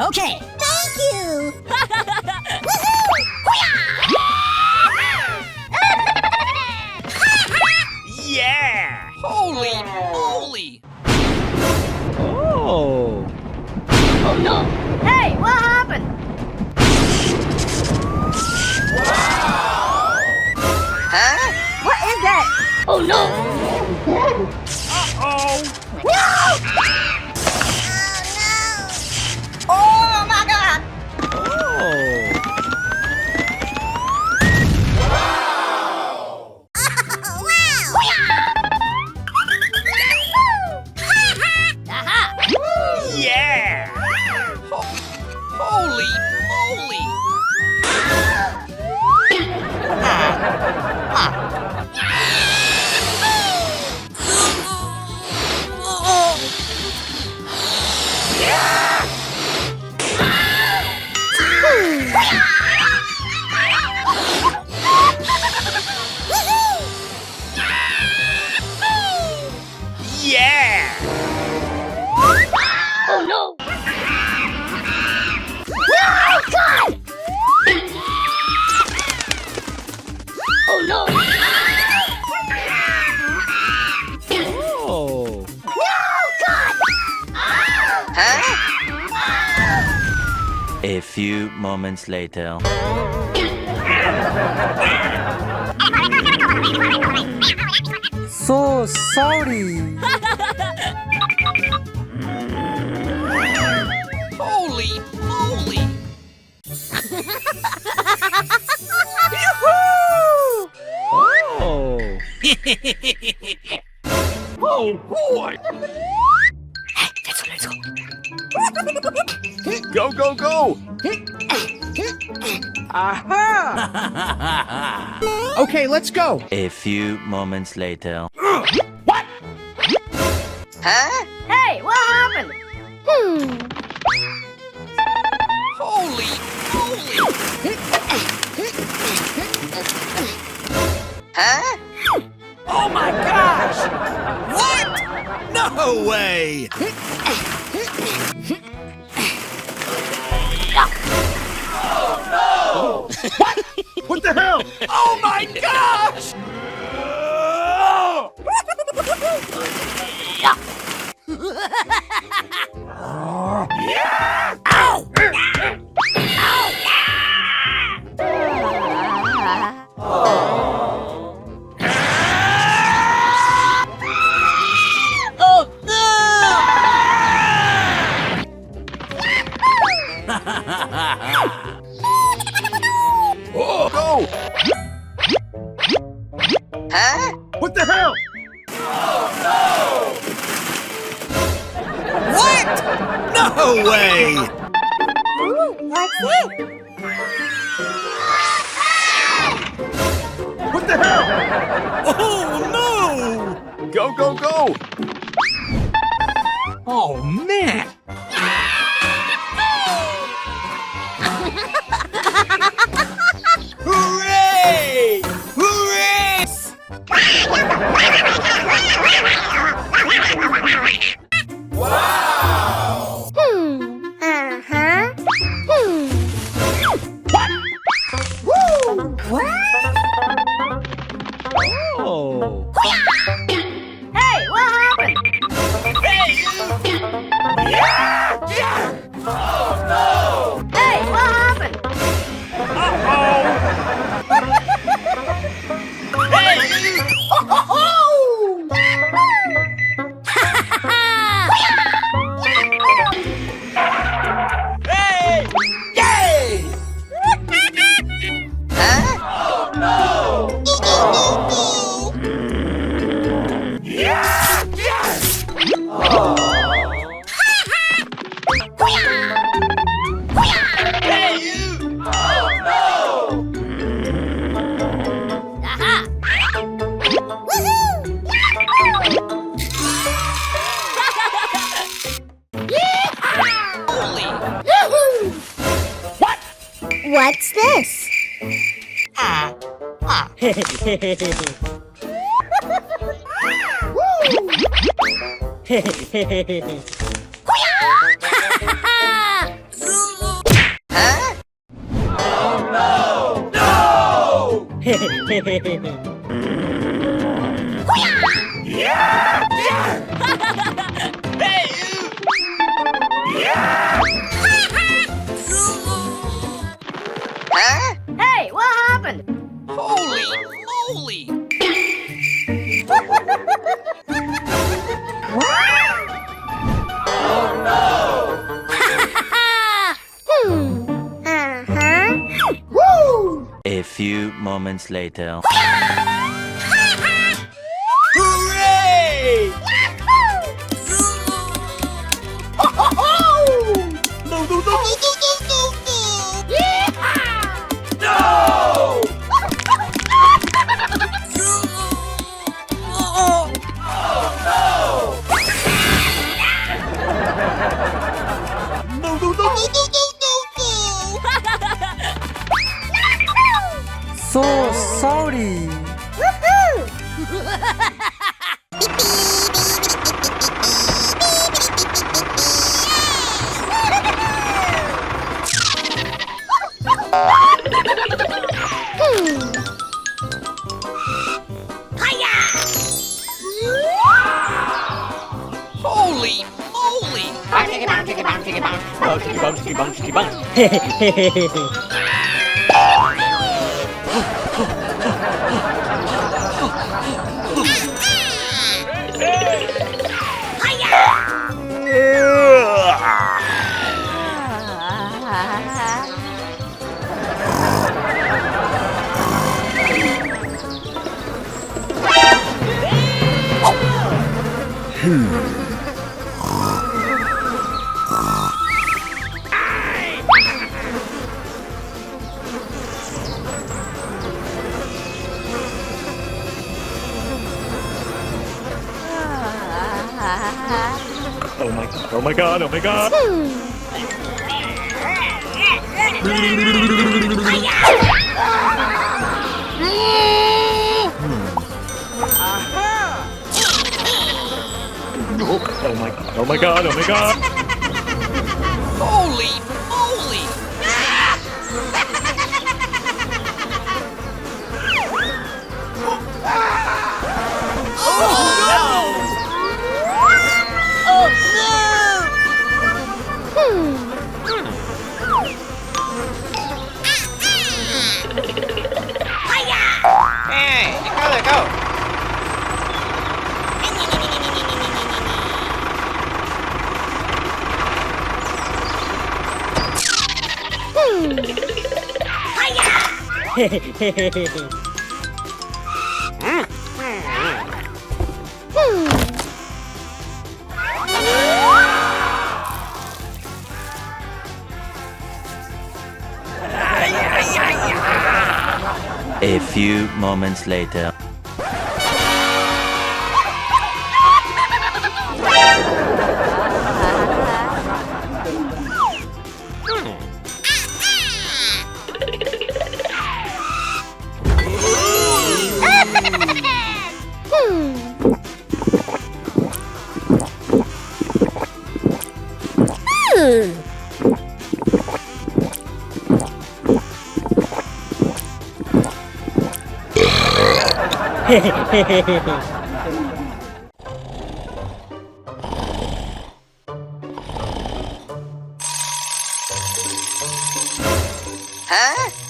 Okay. Thank you. Yeah! Holy moly! Oh. Oh no. Hey, what happened? Huh? What is that? Oh no. Uh-oh! No! Oh my god! Oh. Yeah! Holy moly! Yeah! Oh no! Oh god! Oh no! Oh. No god! Huh? A few moments later. So sorry. Holy moly! Oh. Oh boy! Let's go. Go, go, go! Aha! Okay, let's go. A few moments later. What? Huh? Hey, what happened? Holy moly! Huh? Oh my gosh! What? No way! Oh no! What? What the hell? Oh my gosh! Yeah! Ow! Oh no! Oh, go! Huh? What the hell? What? No way! What's it? What the hell? Oh no! Go, go, go! Oh man! Hooray! Hooray! Wow! Uh-huh. Oh. Hey, what happened? Hey, you! Yeah! Yeah! Oh no! Hey, what happened? Uh-oh! Hey, you! Hey! Yay! Huh? Oh no! Yeah! Yes! Hey, you! Oh no! Aha! Holy! What? What's this? Hey, what happened? Holy moly! Woo! A few moments later. Hooray! No, no, no, no, no, no, no, no! No! No, no, no, no, no, no, no! So sorry. Holy moly! Oh my god, oh my god. Oh my god, oh my god. Holy moly! Hey, let go. A few moments later.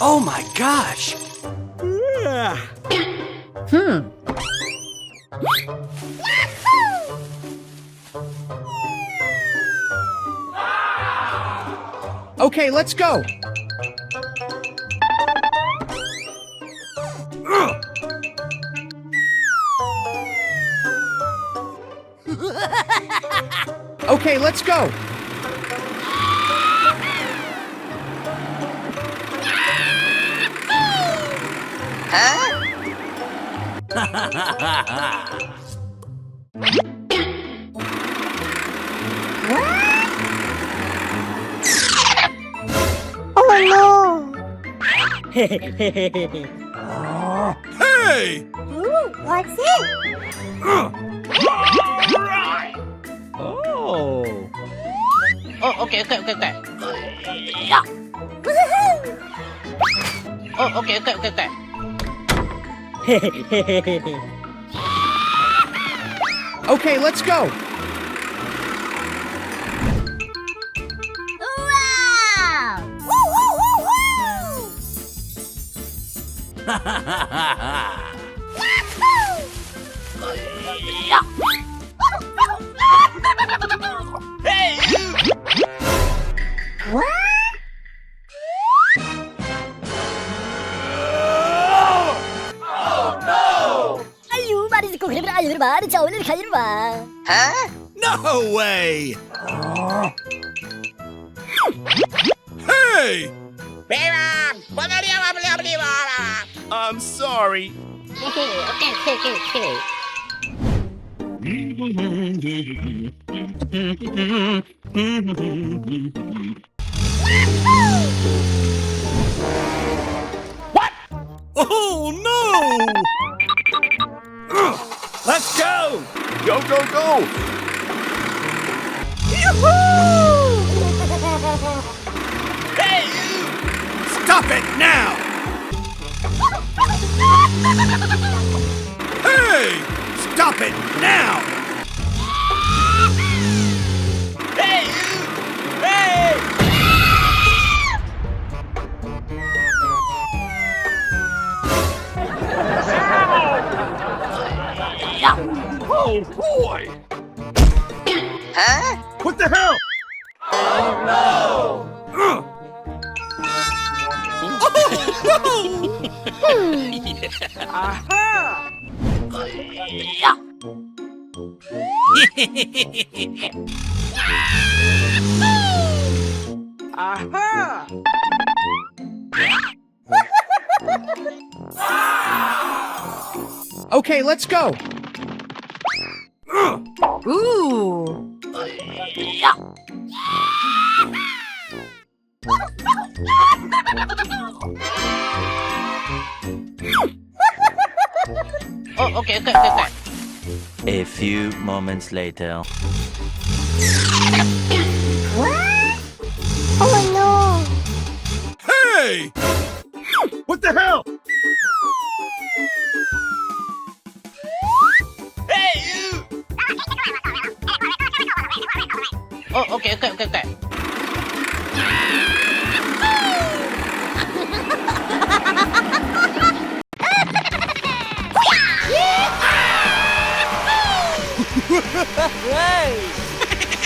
Oh my gosh! Okay, let's go. Okay, let's go. Oh no! Hey! Ooh, what's it? Oh. Oh, okay. Oh, okay. Okay, let's go. Wow! Woo, woo, woo, woo! 아유, 말이 듣고 그러면 알려봐. 저 오늘 가려봐. No way! Hey! I'm sorry. Okay. Oh no! Let's go! Go! Hey, you! Stop it now! Hey! Stop it now! Hey, you! Hey! Oh boy! Huh? What the hell? Oh no! Okay, let's go. Ooh. Oh, okay. A few moments later. What? Oh no. Hey! What the hell? Hey, you! Oh, okay.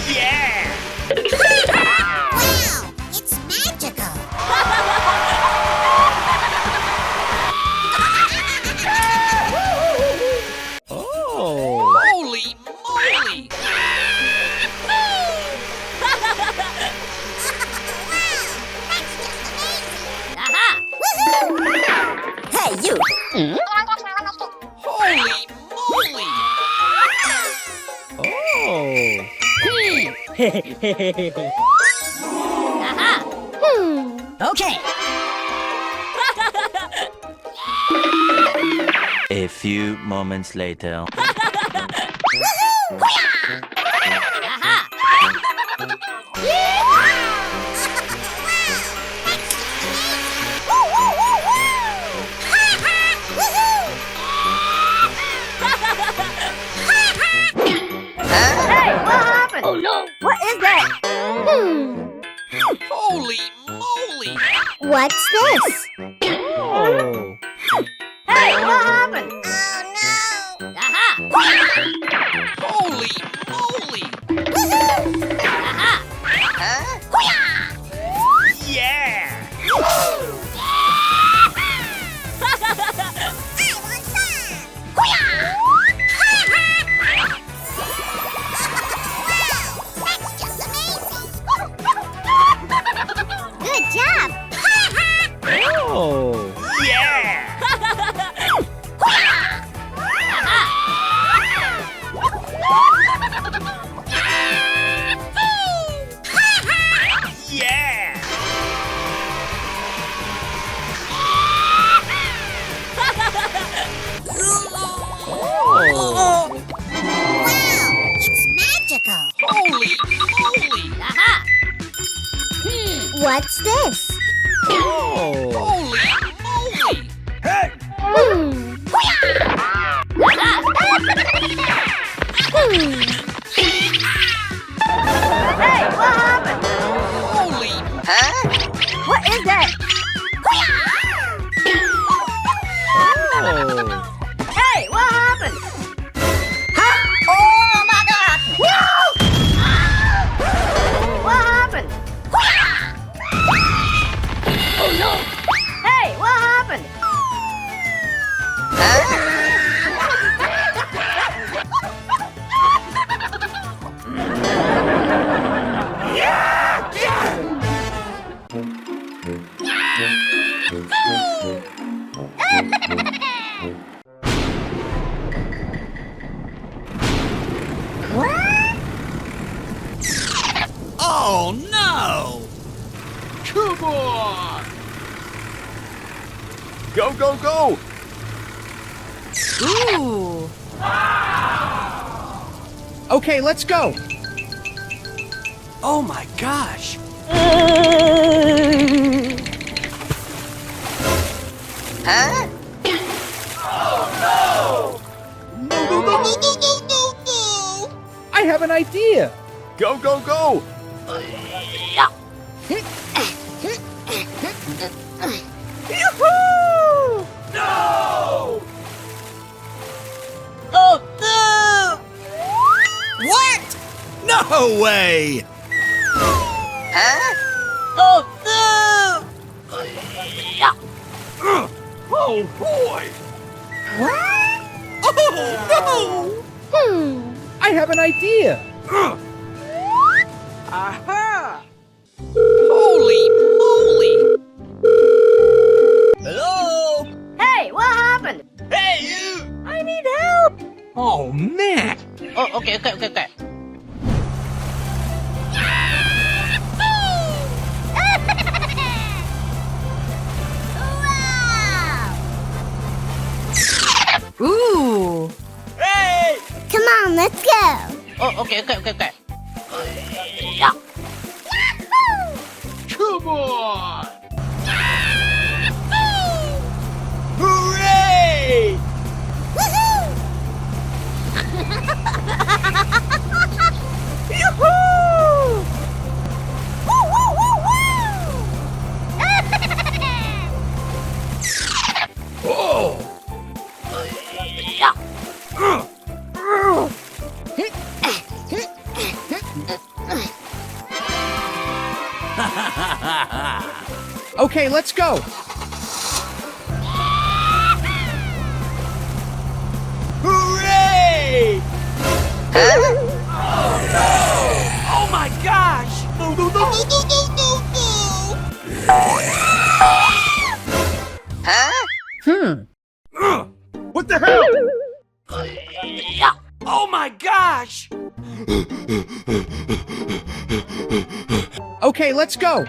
Yeah! Wow, it's magical. Oh. Holy moly! Hey, you. Holy moly! Oh. Okay. A few moments later. Hey, what happened? Oh no. What is that? Holy moly! What's this? Oh. Hey, what happened? Oh Holy moly! Yeah! Good job. Oh. Yeah! Holy moly! Aha! What's this? Oh. Holy moly! Hey! Hey, what happened? Holy! What is that? Oh. Hey, what happened? Huh? Oh my God! No! What happened? Oh no! Hey, what happened? Oh no! Come on! Go, go, go! Ooh! Okay, let's go. Oh my gosh! No, no, no, no, no, no, no! I have an idea. Go, go, go! Yoo-hoo! No! Oh no! What? No way! Oh no! Oh boy! Oh I have an idea. no! Aha! Holy moly! Hello? Hey, what happened? Hey, you! I need help! Oh man. Oh, okay. Ooh! Hey! Come on, let's go! Oh, okay. Come on! Hooray! Yoo-hoo! Woo, woo, woo, woo! Oh! Okay, let's go. Hooray! Oh my gosh! No, no, No, no! no, no, no, no! What the hell? Oh my gosh! Okay, let's go.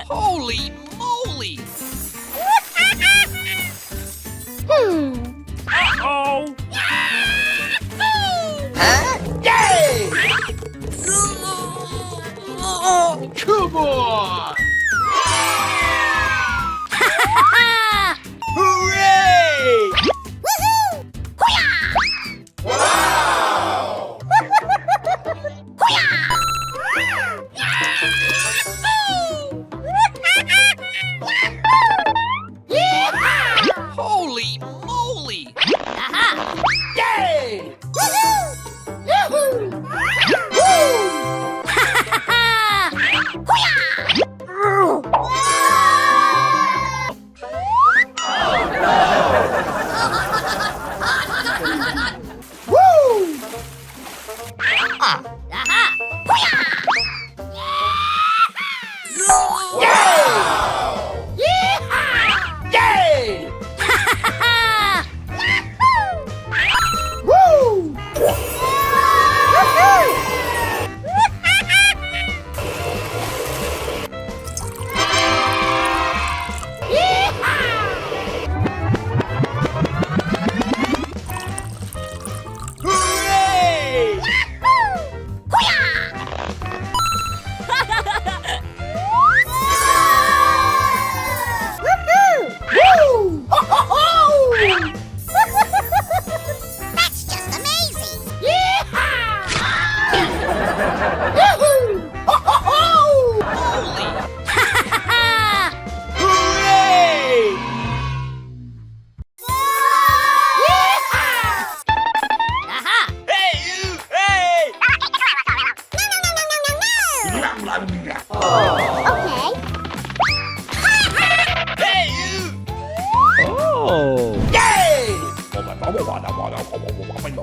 Holy moly! Oh! Come on! Hooray! Holy moly! Yay!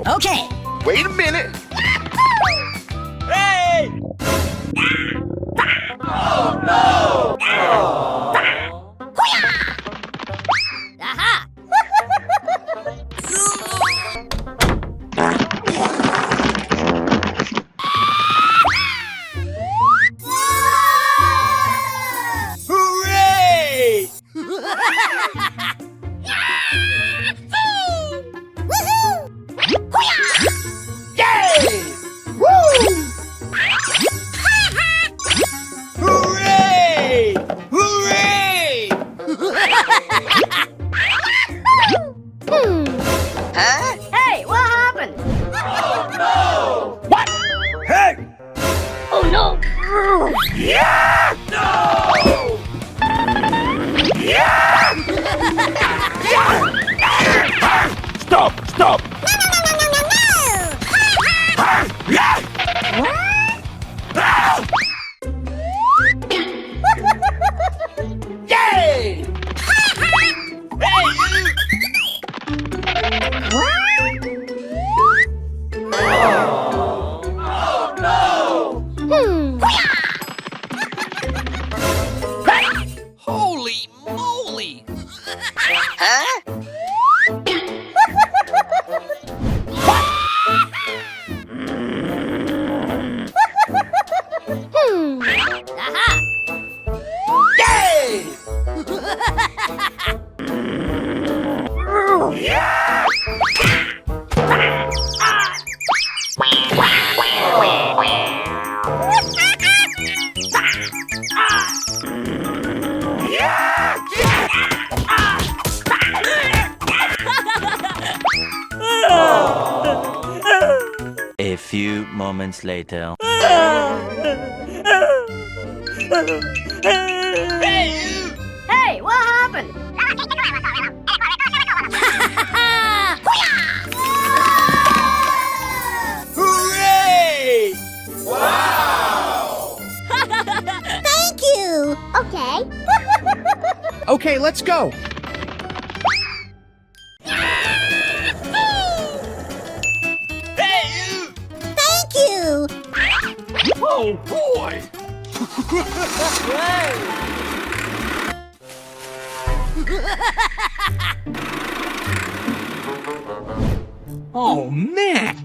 Okay. Wait a minute. Hey! Aha! Hooray! Yay! Hooray! Hooray! Hey, what happened? Hey! Oh no! Yeah! No! Yeah! Stop! Stop! Yay! Hey, you! Holy moly! Aha! Yay! Yeah! A few moments later. Hey, you! Hey, what happened? Hooray! Thank you. Okay. Okay, let's go. Hey, you! Thank you. Oh, boy! Oh, man.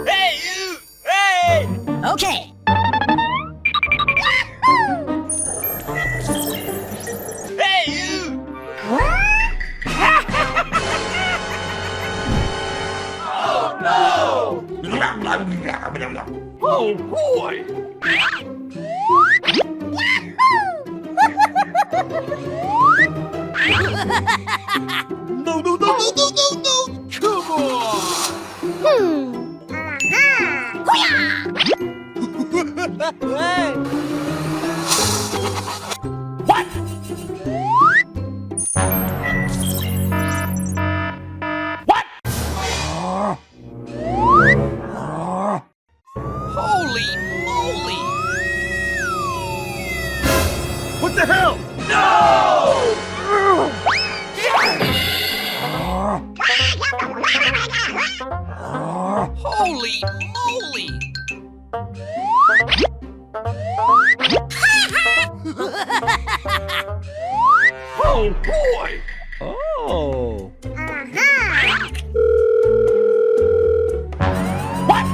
Hey, you! Hey! Okay. Hey, you! Oh, boy! No, no, no, no, no, no, no! Come on! What? What? Holy moly! What the hell? No! Holy moly! Oh, boy! Oh. What?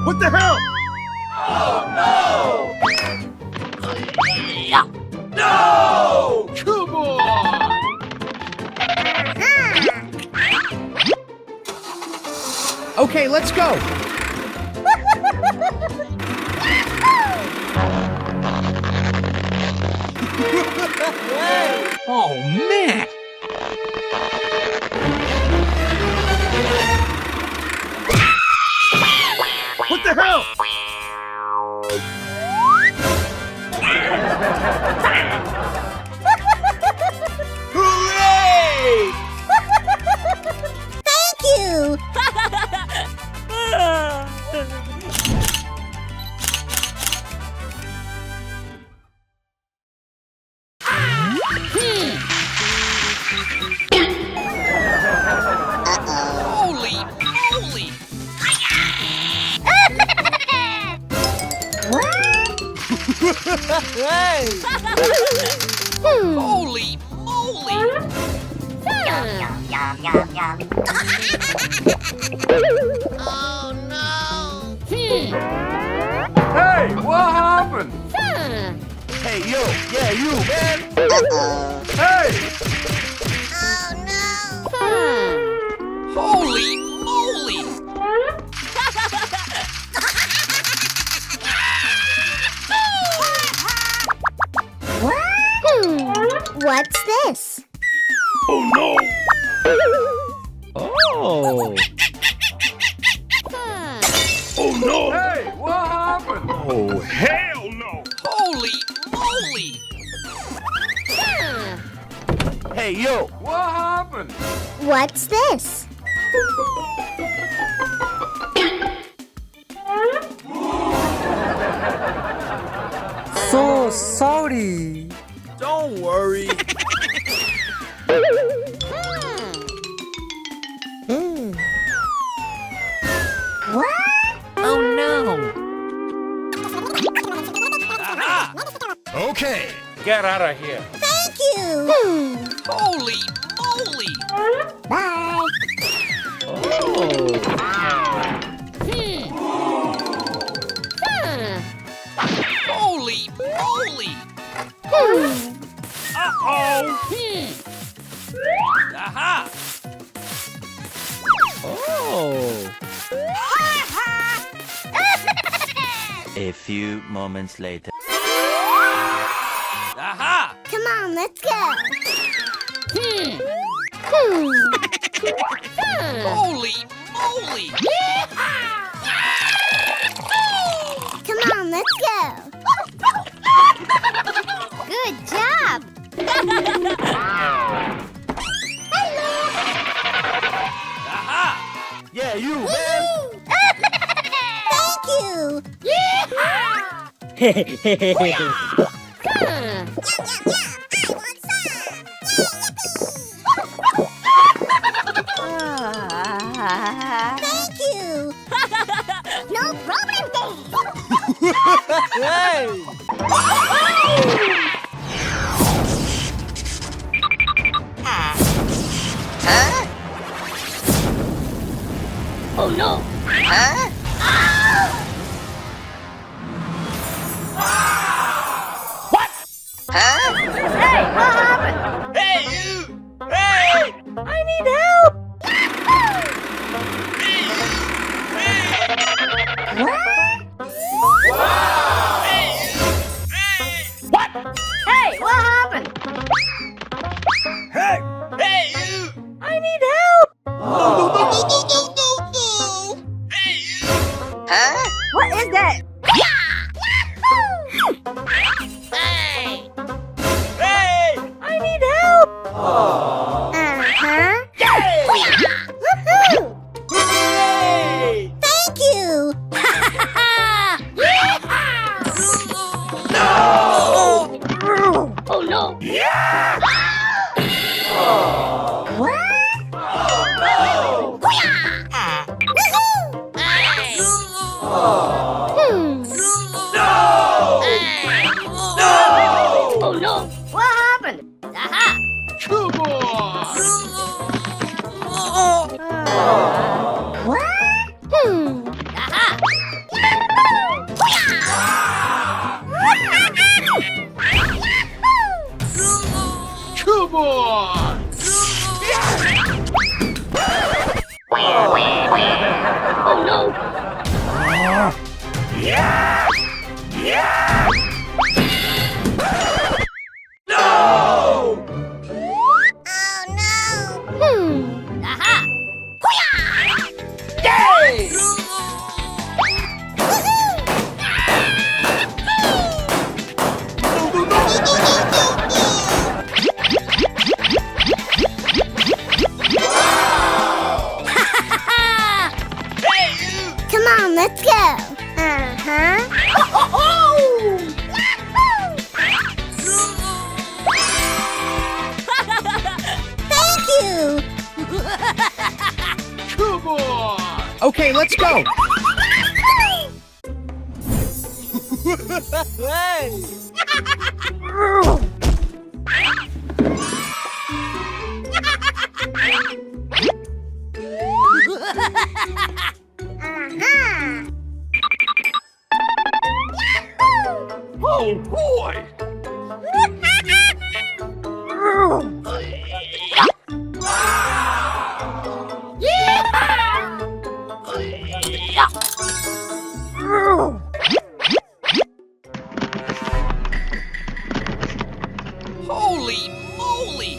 What the hell? No! Come on! Okay, let's go. Oh, man. What the hell? Hooray! Thank you. Holy moly! Oh no! Hey, what happened? Hey, yo, yeah, you, man. Hey! Oh no! Holy moly! What's this? Oh no! Oh. Oh no! Hey, what happened? Oh, hell no! Holy moly! Hey, yo. What happened? What's this? So sorry. Don't worry. Oh no. Aha! Okay, get out of here. Thank you! Holy moly! Bye! Holy moly! Uh-oh! Aha! Oh. A few moments later. Aha! Come on, let's go! Holy moly! Come on, let's go! Good job! Aha! Yeah, you, man. Thank you! Thank you! No problem, Hey. Hey, you! Hey! I need help! Hey, what happened? Hey! Hey, you! I need help! Hey, you! What is that? Hey! I need help! Uh-huh. Woohoo! Thank you! Oh no! Oh no! What happened? Aha! Come on! Aha! Come on! Oh no! Yeah! Yeah! No! Oh no! Aha! Yay! Come on, let's go! Uh-huh. Thank you! Come on! Okay, let's go. Oh boy! Holy moly!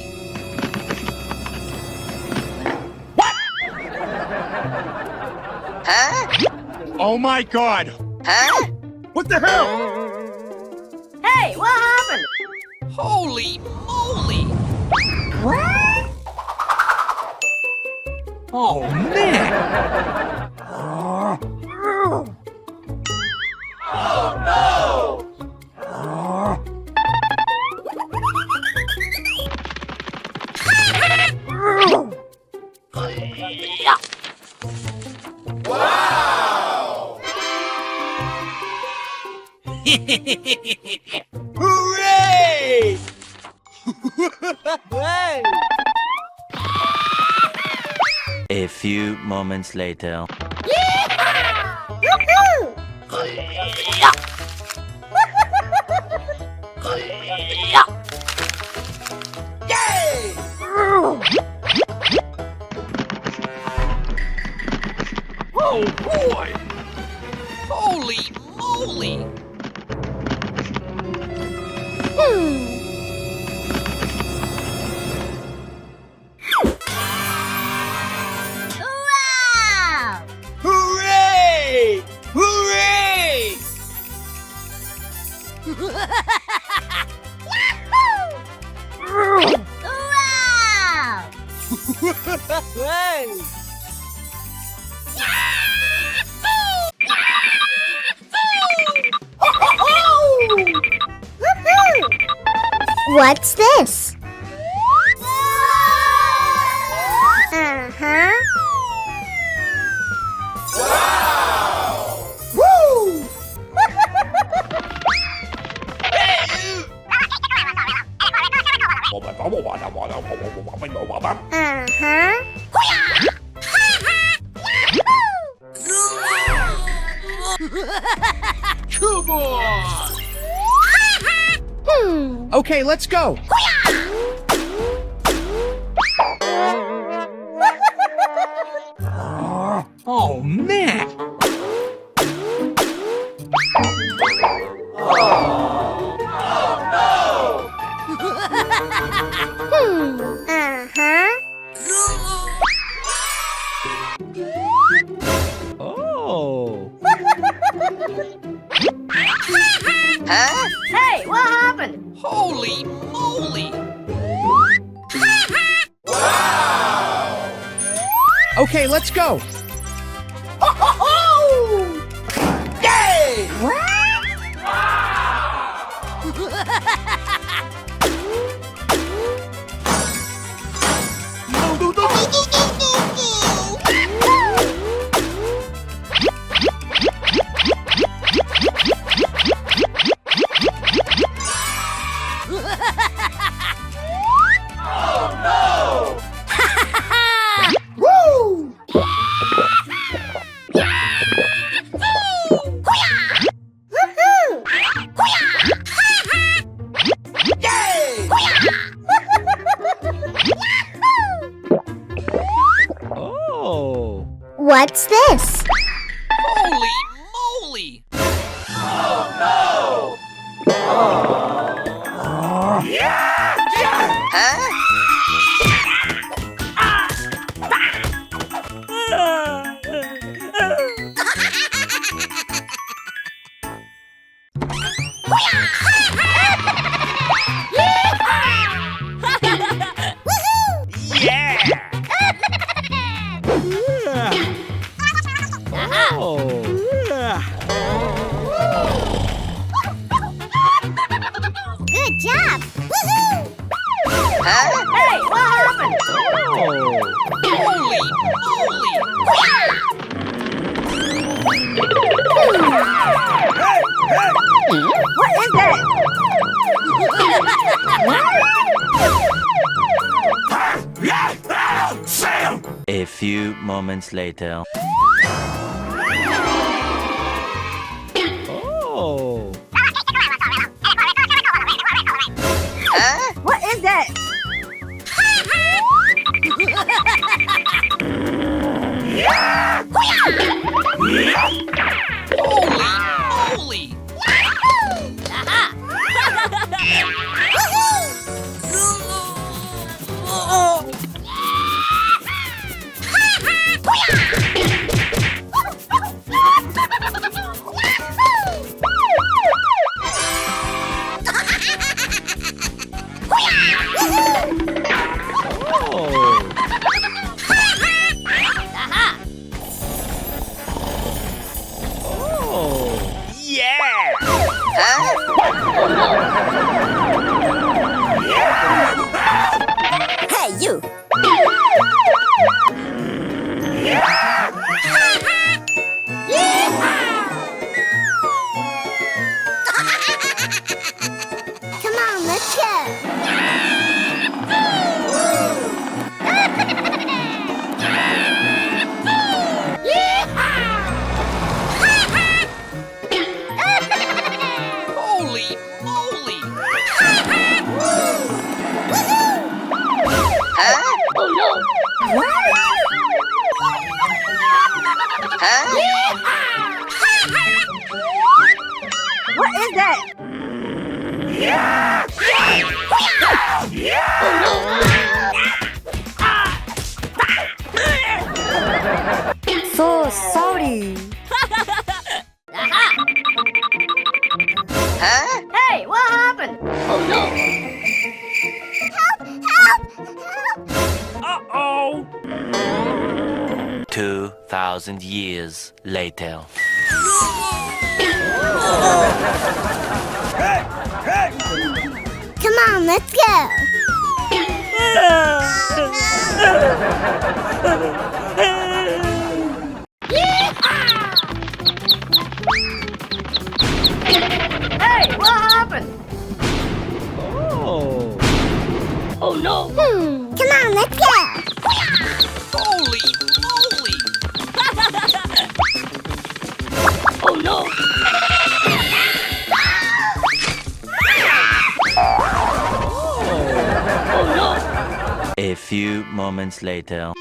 Oh my god! What the hell? Hey, what happened? Holy moly! Oh, man! Hooray! A few moments later. Oh boy! Holy moly! Wow! Hooray! Hooray! Wow! What's this? Uh-huh. Woo! Uh-huh. Come on! Okay, let's go. Oh, man! Uh-huh. Oh. Hey, what happened? Holy moly! Okay, let's go. Yay! Oh. What's this? Holy moly! Oh. Good job! Woohoo! Hey, what happened? Oh. Holy moly! few moments later. Oh. What is that? Holy moly! Hey, you! Come on, let's go! Holy moly! What is that? So sorry. Hey, what happened? 2,000 years later. Come on, let's go! Hey, what happened? Oh. Come on, let's go! Holy moly! A few moments later.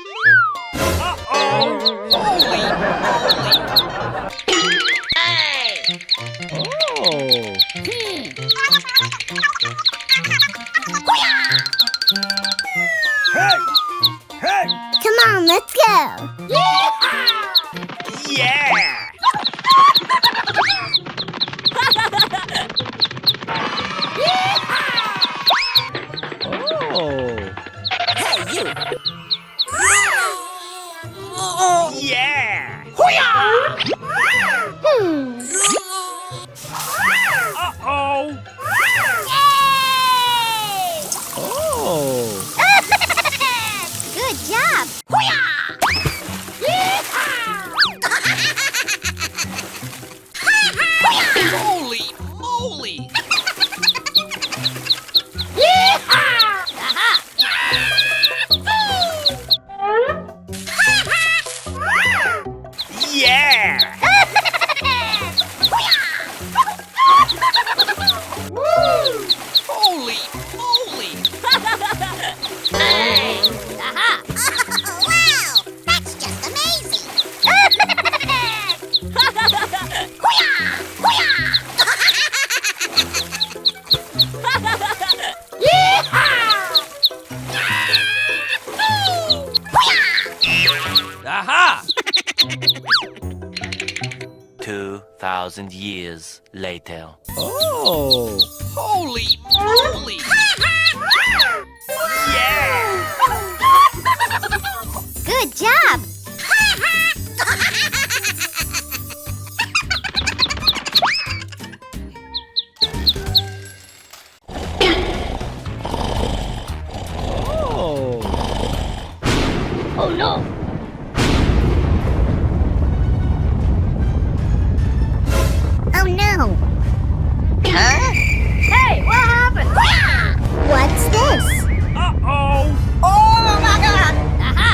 Holy moly! Oh. Come on, let's go! Yeah! Oh. Hey, you! Yeah! Uh-oh! Oh. Good job! Holy moly! Yeah! Holy moly! Wow! That's just amazing! Aha! 2,000 years later. Oh. Holy moly! Yeah! Good job! Oh. Oh no! Hey, what happened? What's this? Uh-oh! Oh my god! Aha!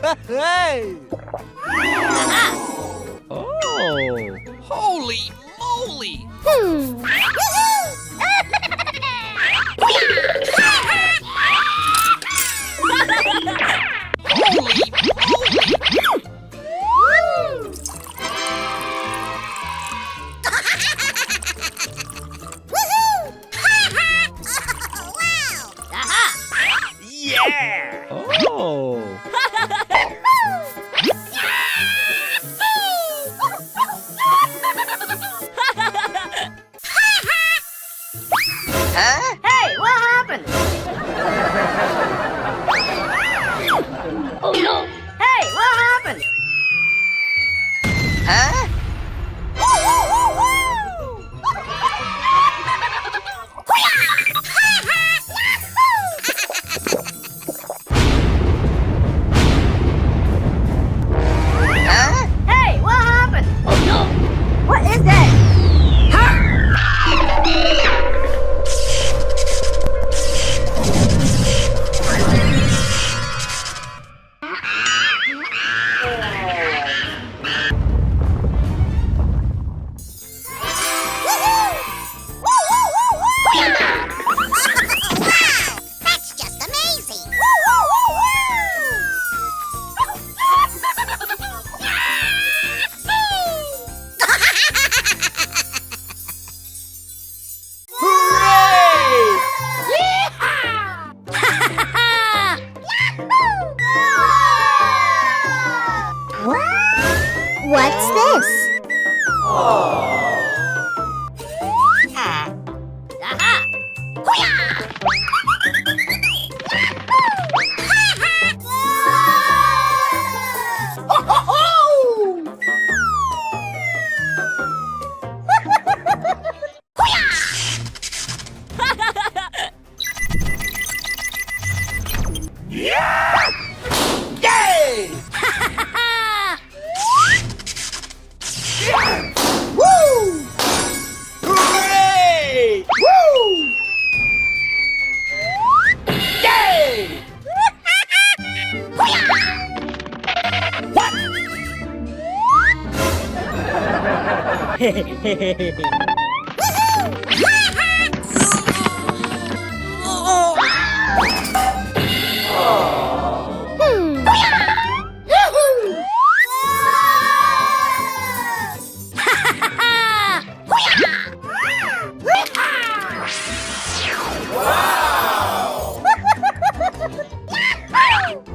Hey! Oh. Holy moly! Holy moly! Yeah! Oh. Hey, what happened? Oh no! Hey, what happened? Hey, what happened? Oh no! What is that? That's just amazing! What's this? Yay! Woo! Hooray! Woo! Yay!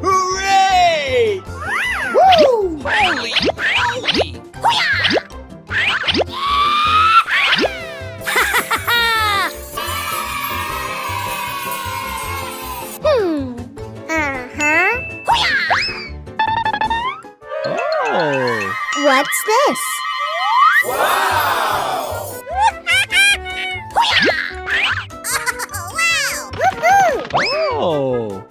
Hooray! Woo! Holy moly! Uh-huh. Oh. What's this? Wow! Oh.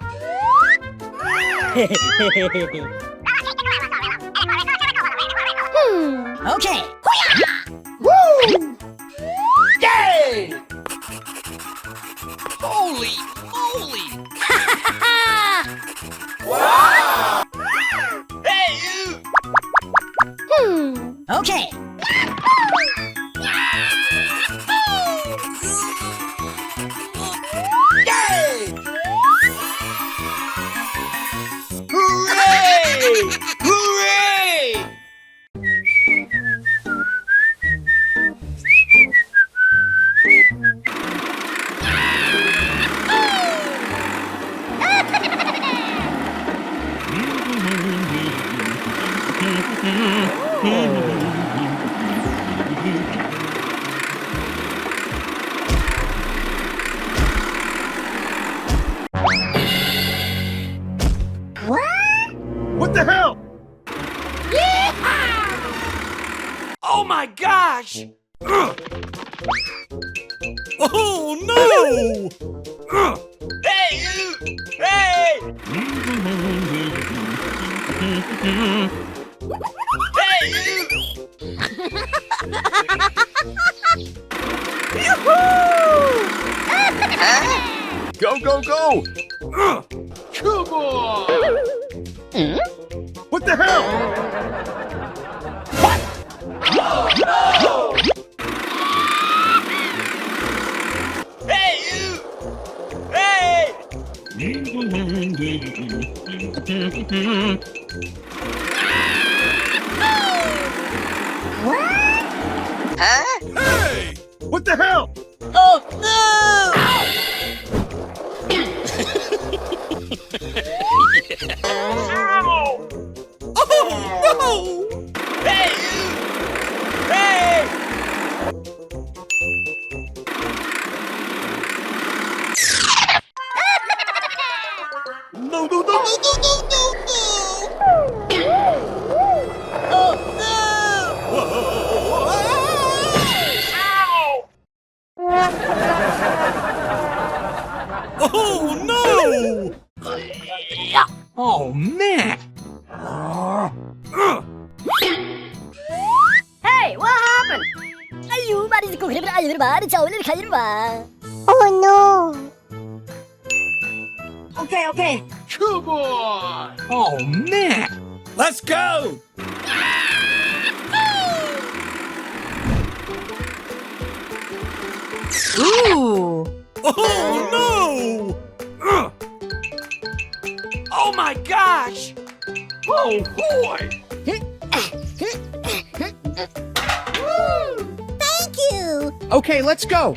Okay. Woo! Yay! Holy moly! Hey, you! Okay. Yay! Hooray! Hooray! What the hell? Oh my gosh! Oh no! Hey, you! Hey! Hey, you! Go, go, go! Come on! What the hell? Hey, you! Hey! Hey! What the hell? Hey, you! Hey! No, no, no, no, no, no, no, no! Oh no! Oh, man. Hey, what happened? Ayo, baris ko khibra ayur bar chawler khair ba. Oh no! Okay, okay. Come on! Oh, man. Let's go! Ooh. Oh no! Oh my gosh! Oh boy! Thank you! Okay, let's go.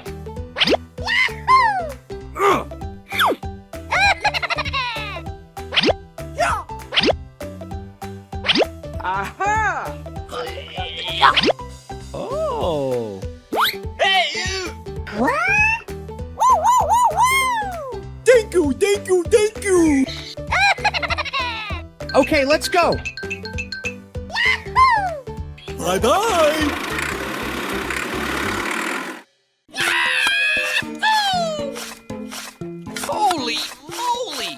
Oh! Hey, you! What? Woo, woo, woo, woo! Thank you, thank you, thank you! Okay, let's go. Bye bye! Holy moly!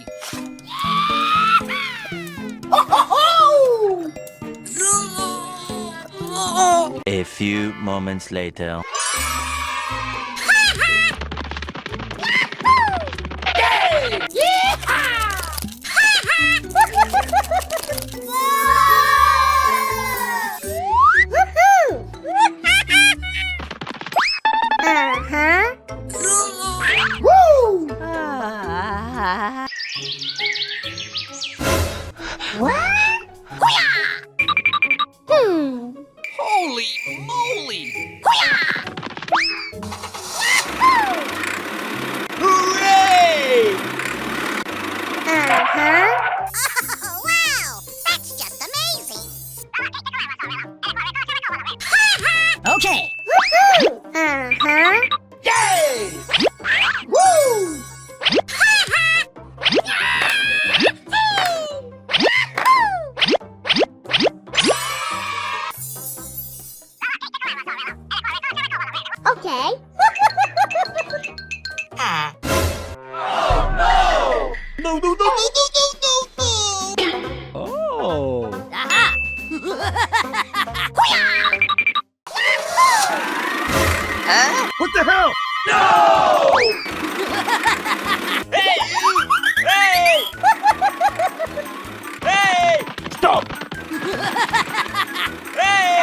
A few moments later. Uh-huh. Woo! What? Holy moly! Hooray! Uh-huh. Oh, wow! That's just amazing! Okay. Uh-huh. Yay! Woo! Okay. No, no, no, no, no, no, no, no! Oh! Aha. What the hell? Hey, you! Hey! Hey! Stop! Hey!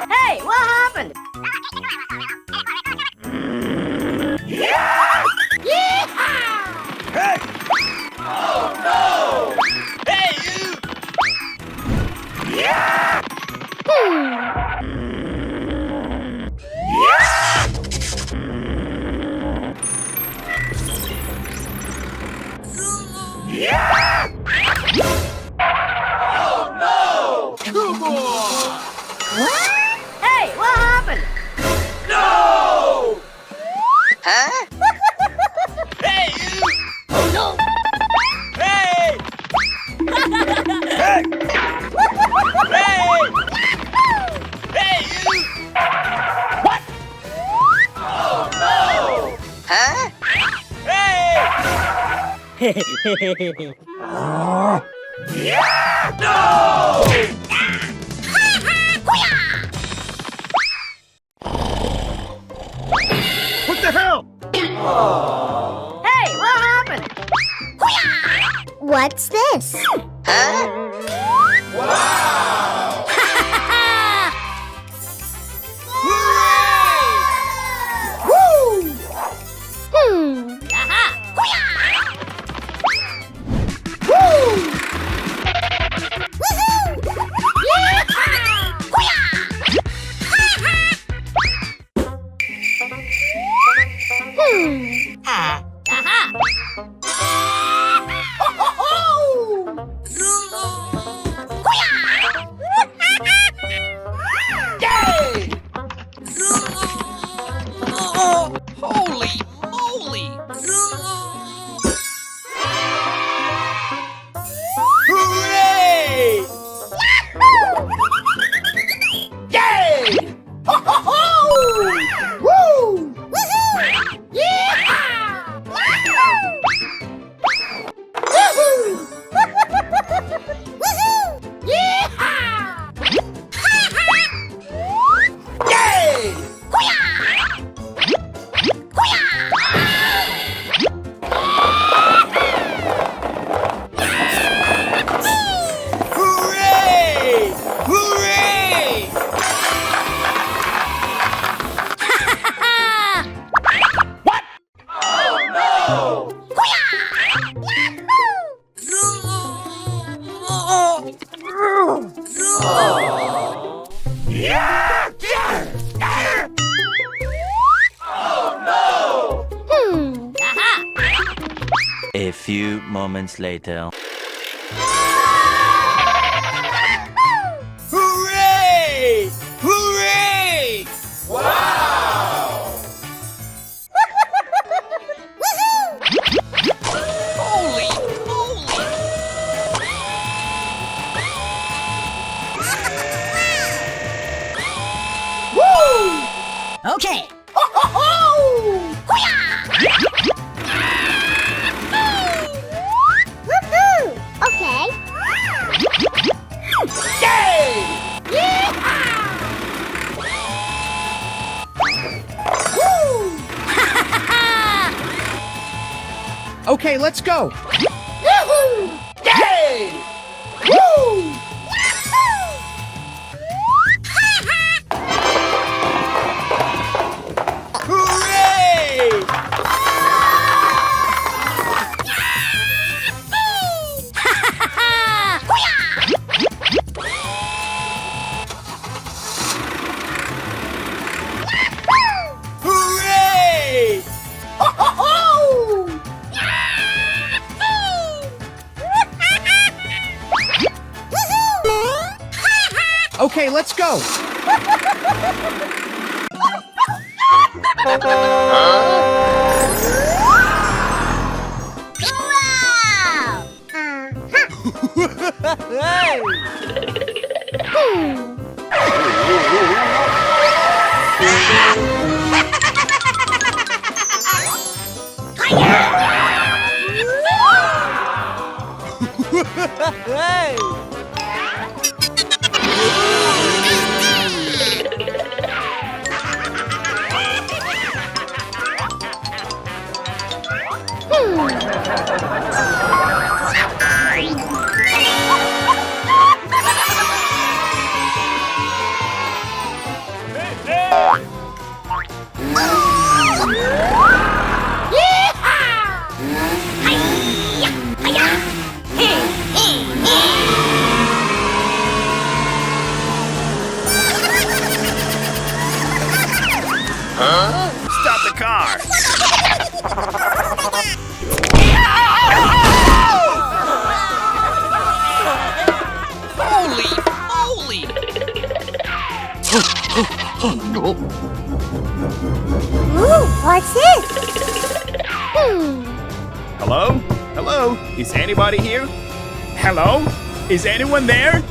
Hey, what happened? Hey! Hey, you! Come on! Hey, what happened? No! Huh? Hey, you! Oh no. Hey! Hey! Hey! Hey, you! What? Oh, no! Huh? Hey! No! What the hell? Hey, what happened? What's this? Huh? few moments later. Hooray! Hooray! Wow! Holy moly! Okay. Okay. Okay, let's go. Hooray! Hooray! Okay, let's go. Wow! Stop the car! Holy moly! Ooh, what's this? Hello? Hello? Is anybody here? Hello? Is anyone there?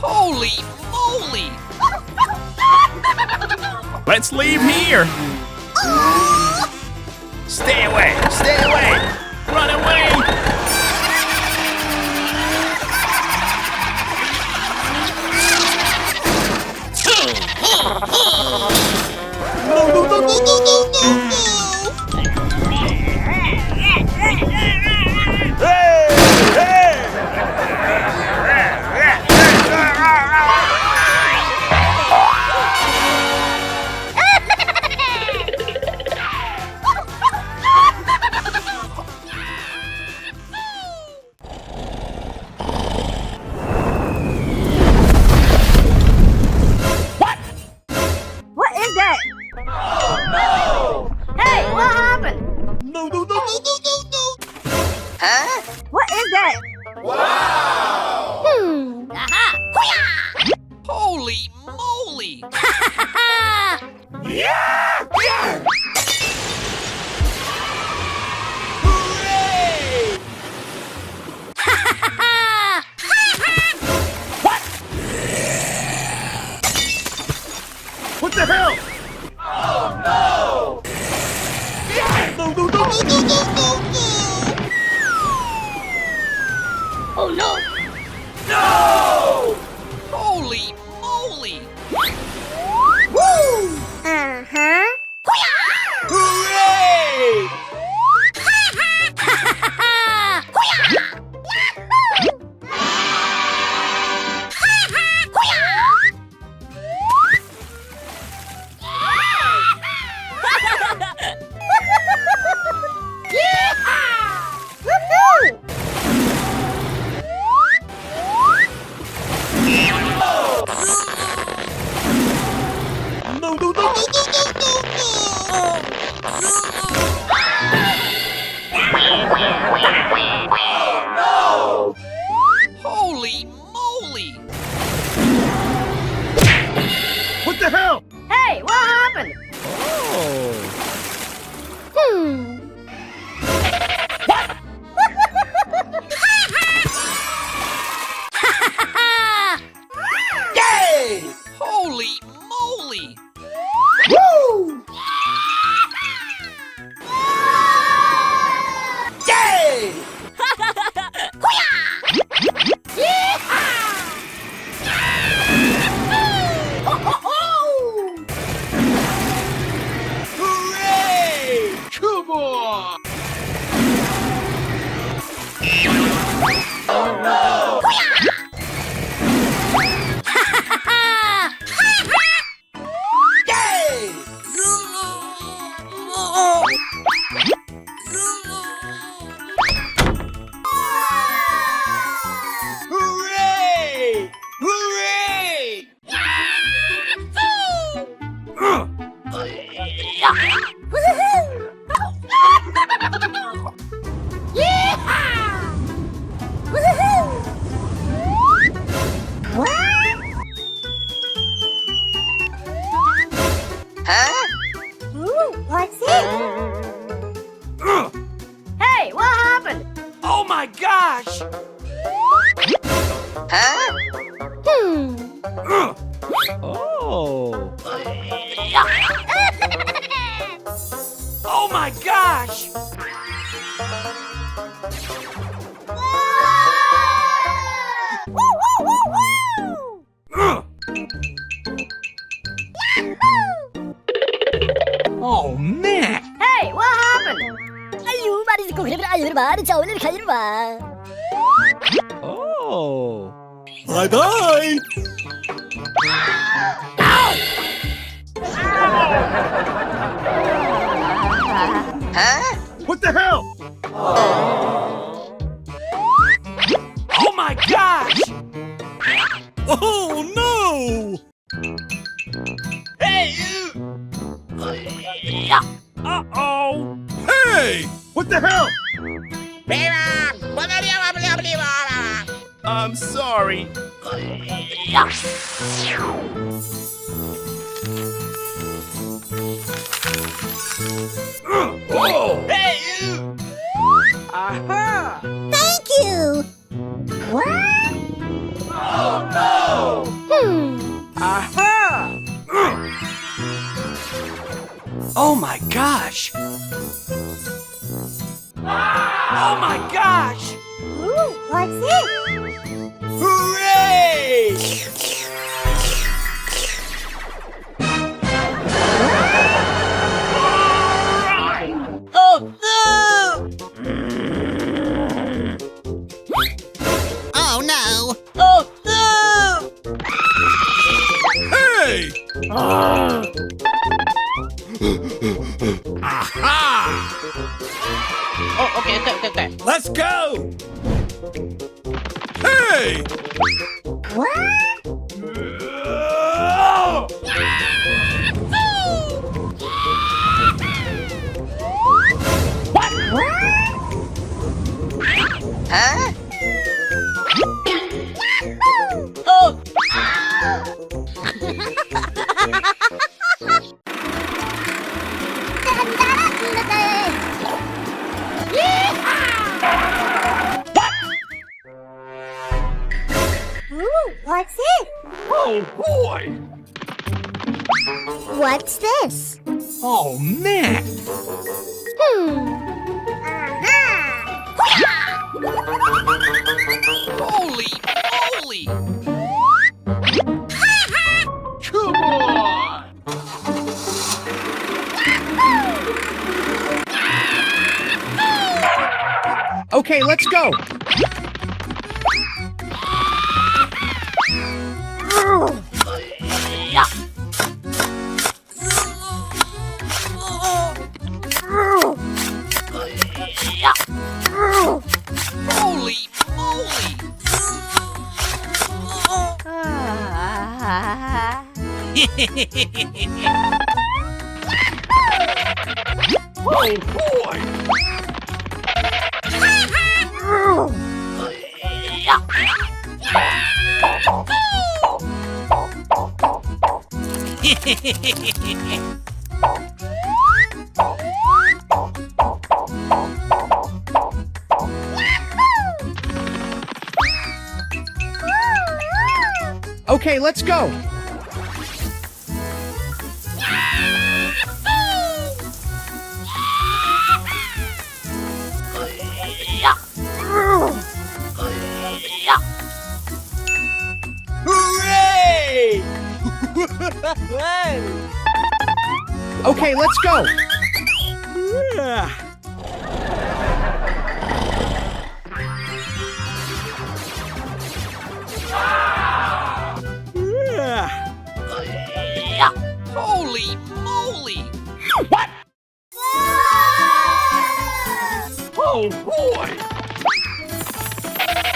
Holy moly! Let's leave here! Stay away! Stay away! Run away! What is that? Hey, what happened? No, no, no, no, no, no, no! Huh? What is that? Aha! Holy moly! Hooray! What the hell? Oh no! No, no, no, no, no, no, no, no! Oh no! No! Holy moly! Uh-huh. Hooray! Yeehaw! gosh! Huh? Oh. Oh my gosh! Oh, man. Hey, what happened? Ayo, mari ko khibra ayur bar chawle khair ba. Oh. Bye-bye! Huh? What the hell? Oh my gosh! Oh no! Hey, you! Uh-oh! Hey! What the hell? I'm sorry. Whoa! Hey, you! Aha! Thank you. What? Oh no! Aha! Oh my gosh! Oh my gosh! Ooh, what's it? Hooray! Oh no! Oh no. Oh no! Hey! Aha! Oh, okay. Let's go! Hey! What? Huh? Oh! Ooh, what's it? Oh boy! What's this? Oh, man. Holy moly! Come on! Okay, let's go. Holy moly! Oh boy! Okay, let's go. Hooray! Okay, let's go. Holy moly! Oh boy!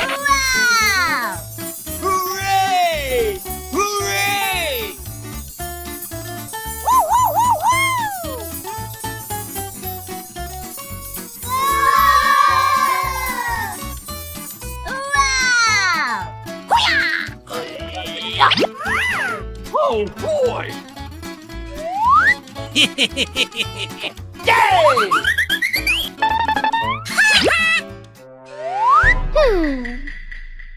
Wow! Hooray! Hooray! Oh boy! Yay!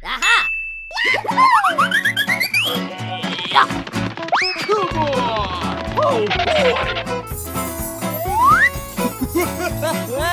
Aha! Come on! Oh boy! Come on!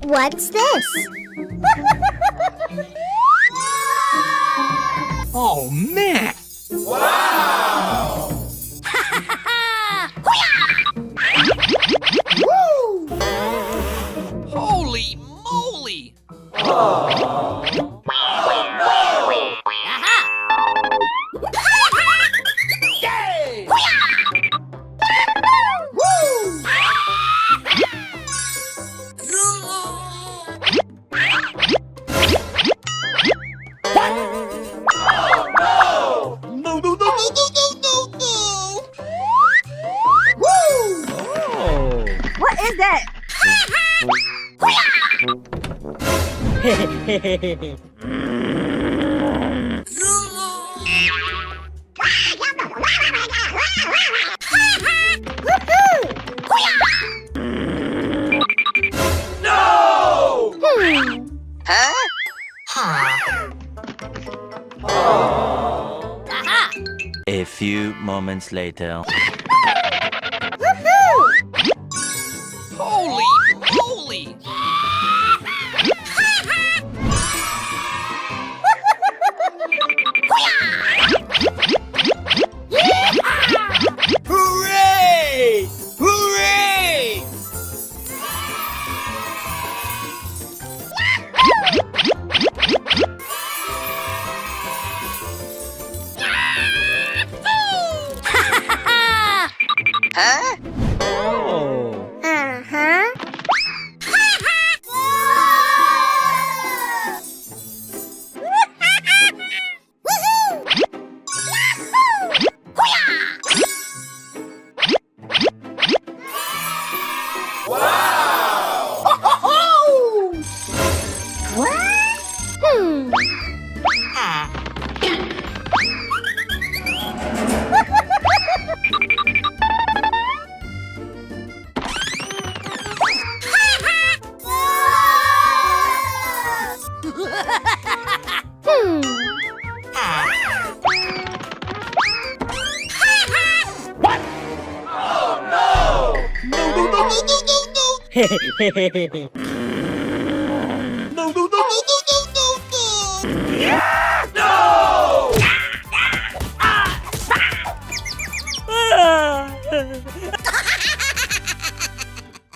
What's this? Oh, man! Holy moly! No, no, no, no, no, no, no! What is that? No! Huh? A few moments later. Holy moly! Hooray! Hooray! Huh? Uh-huh. No, no, no, no, no, no! No, no, no, no, no, no, no! No!